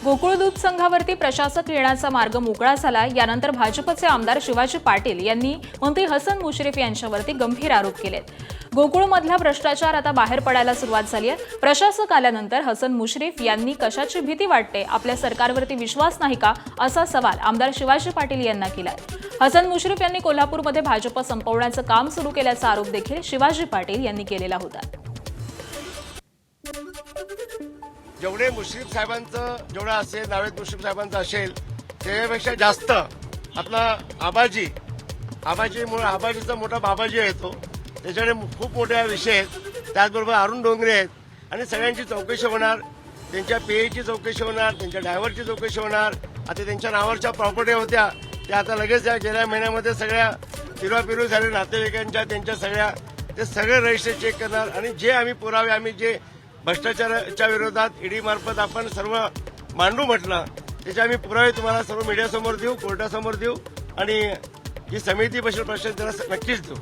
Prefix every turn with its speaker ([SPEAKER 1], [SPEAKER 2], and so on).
[SPEAKER 1] गोकुळ दूध संघावरती प्रशासक येण्याचा मार्ग मोकळा झाला। यानंतर भाजपचे आमदार शिवाजी पाटील यांनी मंत्री हसन मुश्रीफ यांच्यावरती गंभीर आरोप केलेत। गोकुळमधला भ्रष्टाचार आता बाहेर पडायला सुरुवात झाली आहे। प्रशासक आल्यानंतर हसन मुश्रीफ यांनी कशाची भीती वाटते, आपल्या सरकारवरती विश्वास नाही का, असा सवाल आमदार शिवाजी पाटील यांना केलाय। हसन मुश्रीफ यांनी कोल्हापूरमध्ये भाजप संपवण्याचं काम सुरू केल्याचा आरोप देखील शिवाजी पाटील यांनी केलेला होता।
[SPEAKER 2] जेवढे मुश्रीफ साहेबांचं जेवढं असेल, नावेद मुश्रीफ साहेबांचं असेल, त्याच्यापेक्षा जास्त आपला आबाजीचा मोठा बाबाजी येतो, त्याच्याकडे खूप मोठे विषय आहेत। त्याचबरोबर अरुण डोंगरे आहेत आणि सगळ्यांची चौकशी होणार, त्यांच्या पेची चौकशी होणार, त्यांच्या ड्रायव्हरची चौकशी होणार। आता त्यांच्या नावाच्या प्रॉपर्टी होत्या त्या आता लगेच या गेल्या महिन्यामध्ये सगळ्या फिरवाफिरवी झाले नातेवाईकांच्या, त्यांच्या सगळ्या ते सगळे रजिस्टर चेक करणार आणि जे आम्ही पुरावे आम्ही जे भ्रष्टाचाराच्या विरोधात ईडी मार्फत आपण सर्व मांडू म्हटलं, त्याचे आम्ही पुरावे तुम्हाला सर्व मीडियासमोर देऊ, कोर्टासमोर देऊ आणि जी समिती बसेल प्रशासन त्याला नक्कीच देऊ।